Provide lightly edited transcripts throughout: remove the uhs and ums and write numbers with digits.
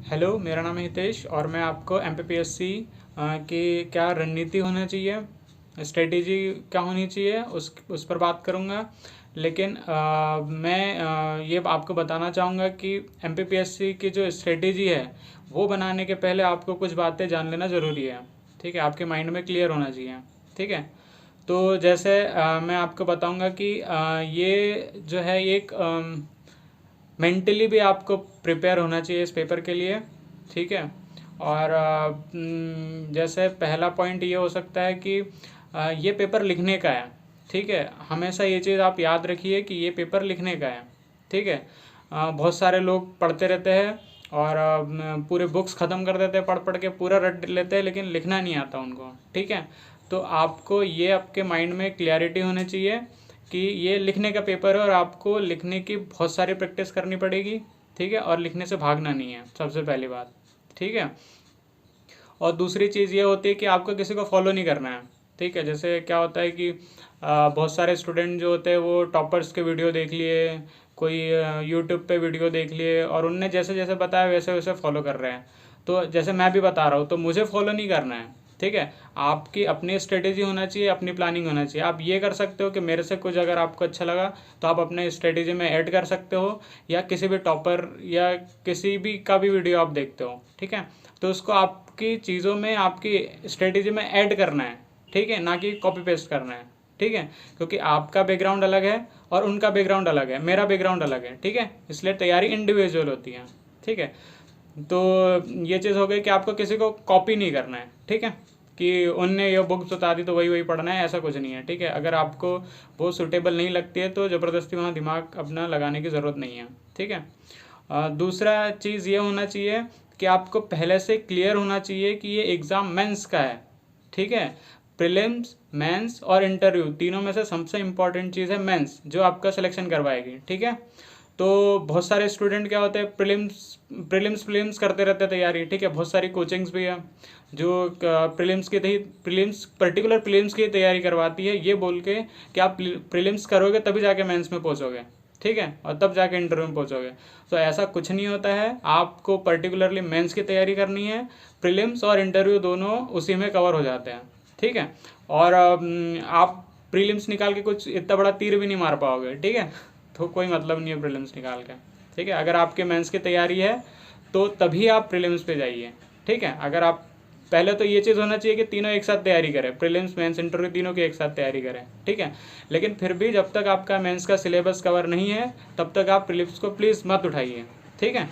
Hello, मेरा नाम है हितेश और मैं आपको एमपीपीएससी की क्या रणनीति होना चाहिए, स्ट्रेटेजी क्या होनी चाहिए उस पर बात करूँगा। लेकिन मैं ये आपको बताना चाहूँगा कि एमपीपीएससी की जो स्ट्रेटेजी है वो बनाने के पहले आपको कुछ बातें जान लेना ज़रूरी है। ठीक है, आपके माइंड में क्लियर होना चाहिए। ठीक है, तो जैसे मैं आपको बताऊंगा कि ये जो है एक मेंटली भी आपको प्रिपेयर होना चाहिए इस पेपर के लिए। ठीक है, और जैसे पहला पॉइंट ये हो सकता है कि ये पेपर लिखने का है। ठीक है, हमेशा ये चीज़ आप याद रखिए कि ये पेपर लिखने का है। ठीक है, बहुत सारे लोग पढ़ते रहते हैं और पूरे बुक्स ख़त्म कर देते हैं, पढ़ पढ़ के पूरा रट लेते हैं, लेकिन लिखना नहीं आता उनको। ठीक है, तो आपको ये आपके माइंड में क्लियरिटी होनी चाहिए कि ये लिखने का पेपर है और आपको लिखने की बहुत सारी प्रैक्टिस करनी पड़ेगी। ठीक है, और लिखने से भागना नहीं है, सबसे पहली बात। ठीक है, और दूसरी चीज़ ये होती है कि आपको किसी को फॉलो नहीं करना है। ठीक है, जैसे क्या होता है कि बहुत सारे स्टूडेंट जो होते हैं वो टॉपर्स के वीडियो देख लिए, कोई यूट्यूब पे वीडियो देख लिए और उनने जैसे जैसे बताया वैसे वैसे फॉलो कर रहे हैं। तो जैसे मैं भी बता रहा हूँ तो मुझे फॉलो नहीं करना है। ठीक है, आपकी अपनी स्ट्रेटेजी होना चाहिए, अपनी प्लानिंग होना चाहिए। आप ये कर सकते हो कि मेरे से कुछ अगर आपको अच्छा लगा तो आप अपने स्ट्रेटेजी में ऐड कर सकते हो, या किसी भी टॉपर या किसी भी का भी वीडियो आप देखते हो। ठीक है, तो उसको आपकी चीज़ों में, आपकी स्ट्रेटेजी में ऐड करना है। ठीक है, ना कि कॉपी पेस्ट करना है। ठीक है, क्योंकि आपका बैकग्राउंड अलग है और उनका बैकग्राउंड अलग है, मेरा बैकग्राउंड अलग है। ठीक है, इसलिए तैयारी इंडिविजुअल होती है। ठीक है, तो ये चीज़ हो गई कि आपको किसी को कॉपी नहीं करना है। ठीक है, कि उनने ये बुक बता दी तो वही वही पढ़ना है, ऐसा कुछ नहीं है। ठीक है, अगर आपको वो सूटेबल नहीं लगती है तो ज़बरदस्ती वहाँ दिमाग अपना लगाने की ज़रूरत नहीं है। ठीक है, दूसरा चीज़ ये होना चाहिए कि आपको पहले से क्लियर होना चाहिए कि ये एग्ज़ाम मेंस का है। ठीक है, प्रीलिम्स, मेंस और इंटरव्यू तीनों में से सबसे इम्पॉर्टेंट चीज़ है मेंस, जो आपका सिलेक्शन करवाएगी। ठीक है, तो बहुत सारे स्टूडेंट क्या होते हैं, प्रीलिम्स करते रहते हैं तैयारी। ठीक है, बहुत सारी कोचिंग्स भी है जो प्रीलिम्स पर्टिकुलर प्रीलिम्स की तैयारी करवाती है, ये बोल के कि आप प्रीलिम्स करोगे तभी जाके मेंस में पहुंचोगे। ठीक है, और तब जाके इंटरव्यू में पहुंचोगे। तो ऐसा कुछ नहीं होता है, आपको पर्टिकुलरली मेंस की तैयारी करनी है। प्रीलिम्स और इंटरव्यू दोनों उसी में कवर हो जाते हैं। ठीक है, और आप प्रीलिम्स निकाल के कुछ इतना बड़ा तीर भी नहीं मार पाओगे। ठीक है, तो कोई मतलब नहीं है प्रीलिम्स निकाल के। ठीक है, अगर आपके मेंस की तैयारी है तो तभी आप प्रीलिम्स पे जाइए। ठीक है, अगर आप पहले तो ये चीज़ होना चाहिए कि तीनों एक साथ तैयारी करें, प्रीलिम्स मेंस इंटरव्यू तीनों की एक साथ तैयारी करें। ठीक है, लेकिन फिर भी जब तक आपका मेंस का सिलेबस कवर नहीं है तब तक आप प्रीलिम्स को प्लीज़ मत उठाइए। ठीक है,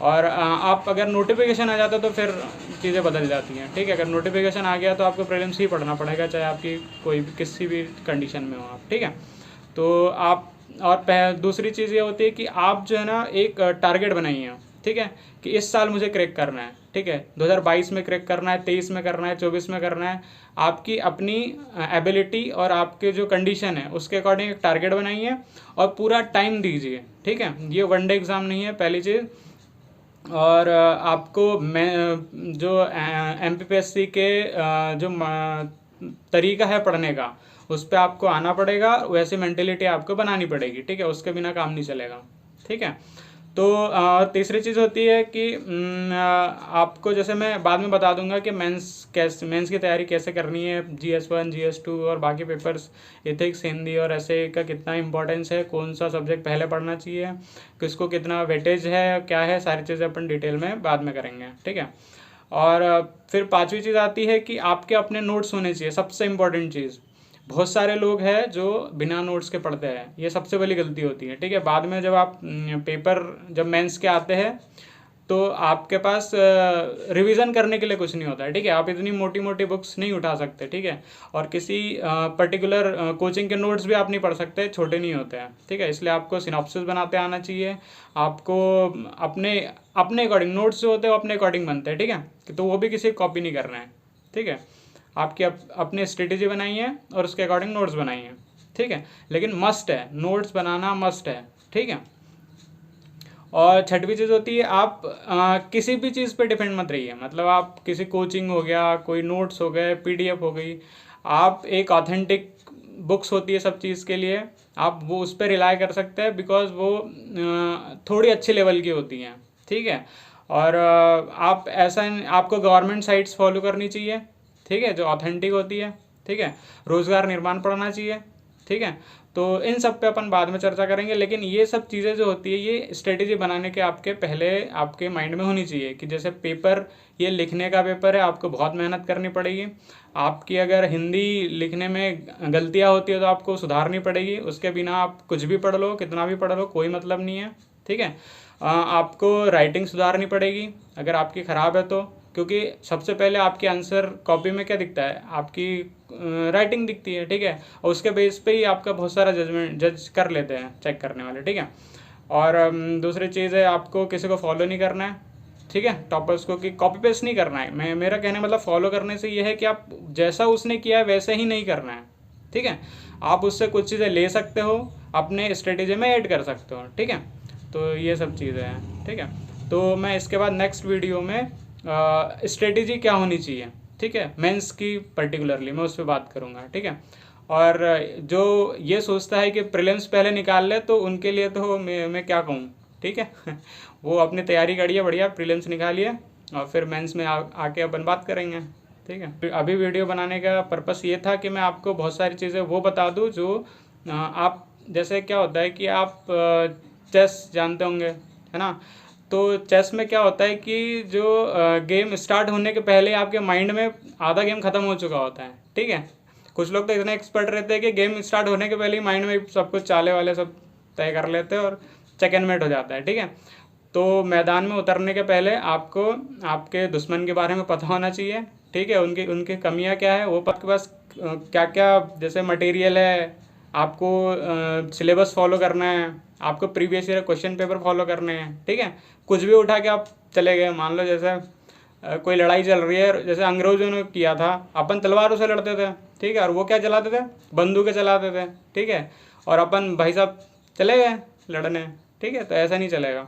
और आप अगर नोटिफिकेशन आ जाता तो फिर चीज़ें बदल जाती हैं। ठीक है, अगर नोटिफिकेशन आ गया तो आपको प्रीलिम्स ही पढ़ना पड़ेगा, चाहे आपकी कोई भी किसी भी कंडीशन में हो आप। ठीक है, तो आप और दूसरी चीज़ ये होती है कि आप जो है ना एक टारगेट बनाइए। ठीक है, कि इस साल मुझे क्रैक करना है। ठीक है, 2022 में क्रैक करना है, 23 में करना है, 24 में करना है। आपकी अपनी एबिलिटी और आपके जो कंडीशन है उसके अकॉर्डिंग एक टारगेट बनाइए और पूरा टाइम दीजिए। ठीक है, ये वनडे एग्ज़ाम नहीं है, पहली चीज़। और आपको मैं जो एमपीपीएससी के जो तरीका है पढ़ने का, उस पर आपको आना पड़ेगा, वैसी मेंटेलिटी आपको बनानी पड़ेगी। ठीक है, उसके बिना काम नहीं चलेगा। ठीक है, तो तीसरी चीज़ होती है कि आपको, जैसे मैं बाद में बता दूंगा कि मेंस की तैयारी कैसे करनी है, GS1 GS2 और बाकी पेपर्स, एथिक्स, हिंदी और ऐसे का कितना इंपॉर्टेंस है, कौन सा सब्जेक्ट पहले पढ़ना चाहिए, किसको कितना वेटेज है, क्या है, सारी चीज़ें अपन डिटेल में बाद में करेंगे। ठीक है, और फिर पांचवी चीज़ आती है कि आपके अपने नोट्स होने चाहिए, सबसे इम्पोर्टेंट चीज़। बहुत सारे लोग हैं जो बिना नोट्स के पढ़ते हैं, ये सबसे बड़ी गलती होती है। ठीक है, बाद में जब आप पेपर जब मेंस के आते हैं तो आपके पास रिवीजन करने के लिए कुछ नहीं होता है। ठीक है, आप इतनी मोटी मोटी बुक्स नहीं उठा सकते। ठीक है, और किसी पर्टिकुलर कोचिंग के नोट्स भी आप नहीं पढ़ सकते, छोटे नहीं होते हैं। ठीक है, इसलिए आपको सिनॉप्सिस बनाते आना चाहिए। आपको अपने अपने अकॉर्डिंग नोट्स जो होते हैं वो अपने अकॉर्डिंग बनते हैं। ठीक है, तो वो भी किसी कॉपी नहीं करना है। ठीक है, आपकी अपनी स्ट्रेटेजी बनाइए और उसके अकॉर्डिंग नोट्स बनाइए। ठीक है, लेकिन मस्ट है, नोट्स बनाना मस्ट है। ठीक है, और छठवीं चीज़ होती है, आप किसी भी चीज़ पे डिपेंड मत रहिए। मतलब आप किसी कोचिंग हो गया, कोई नोट्स हो गए, PDF हो गई, आप एक ऑथेंटिक बुक्स होती है सब चीज़ के लिए, आप वो उस पर रिलाई कर सकते हैं, बिकॉज वो थोड़ी अच्छी लेवल की होती हैं। ठीक है, और आप ऐसा आपको गवर्नमेंट साइट्स फॉलो करनी चाहिए, ठीक है, जो ऑथेंटिक होती है, ठीक है। रोज़गार निर्माण पढ़ना चाहिए, ठीक है। तो इन सब पे अपन बाद में चर्चा करेंगे, लेकिन ये सब चीज़ें जो होती है ये स्ट्रेटेजी बनाने के आपके पहले आपके माइंड में होनी चाहिए कि जैसे पेपर, ये लिखने का पेपर है, आपको बहुत मेहनत करनी पड़ेगी। आपकी अगर हिंदी लिखने में गलतियाँ होती है तो आपको सुधारनी पड़ेगी, उसके बिना आप कुछ भी पढ़ लो, कितना भी पढ़ लो, कोई मतलब नहीं है, ठीक है। आपको राइटिंग सुधारनी पड़ेगी अगर आपकी ख़राब है तो, क्योंकि सबसे पहले आपके आंसर कॉपी में क्या दिखता है, आपकी राइटिंग दिखती है, ठीक है। और उसके बेस पे ही आपका बहुत सारा जज कर लेते हैं चेक करने वाले, ठीक है। और दूसरी चीज़ है, आपको किसी को फॉलो नहीं करना है, ठीक है, टॉपर्स को, कि कॉपी पेस्ट नहीं करना है। मेरा कहने मतलब फॉलो करने से ये है कि आप जैसा उसने किया है वैसे ही नहीं करना है, ठीक है। आप उससे कुछ चीज़ें ले सकते हो, अपने स्ट्रेटेजी में ऐड कर सकते हो, ठीक है। तो ये सब चीज़ें हैं, ठीक है। तो मैं इसके बाद नेक्स्ट वीडियो में स्ट्रेटेजी क्या होनी चाहिए, ठीक है, मेंस की पर्टिकुलरली मैं उस पर बात करूँगा, ठीक है। और जो ये सोचता है कि प्रीलिम्स पहले निकाल ले तो उनके लिए तो मैं क्या कहूँ, ठीक है। वो अपनी तैयारी करिए बढ़िया, प्रीलिम्स निकालिए और फिर मेंस में आके अपन बात करेंगे, ठीक है। अभी वीडियो बनाने का पर्पस ये था कि मैं आपको बहुत सारी चीज़ें वो बता दूँ जो आप, जैसे क्या होता है कि आप चेस जानते होंगे, है ना। तो चेस में क्या होता है कि जो गेम स्टार्ट होने के पहले आपके माइंड में आधा गेम ख़त्म हो चुका होता है, ठीक है। कुछ लोग तो इतने एक्सपर्ट रहते हैं कि गेम स्टार्ट होने के पहले ही माइंड में सब कुछ चाले वाले सब तय कर लेते हैं और चेकमेट हो जाता है, ठीक है। तो मैदान में उतरने के पहले आपको आपके दुश्मन के बारे में पता होना चाहिए, ठीक है, उनकी उनकी कमियां क्या है, वो आपके पास क्या क्या जैसे मटेरियल है, आपको सिलेबस फॉलो करना है, आपको previous year question paper follow करने हैं, ठीक है। कुछ भी उठा के आप चले गए, मान लो जैसे कोई लड़ाई चल रही है, जैसे अंग्रेजों ने किया था, अपन तलवारों से लड़ते थे, ठीक है, और वो क्या चलाते थे, बंदूकें चलाते थे, ठीक है। और अपन भाई साहब चले गए लड़ने, ठीक है। तो ऐसा नहीं चलेगा।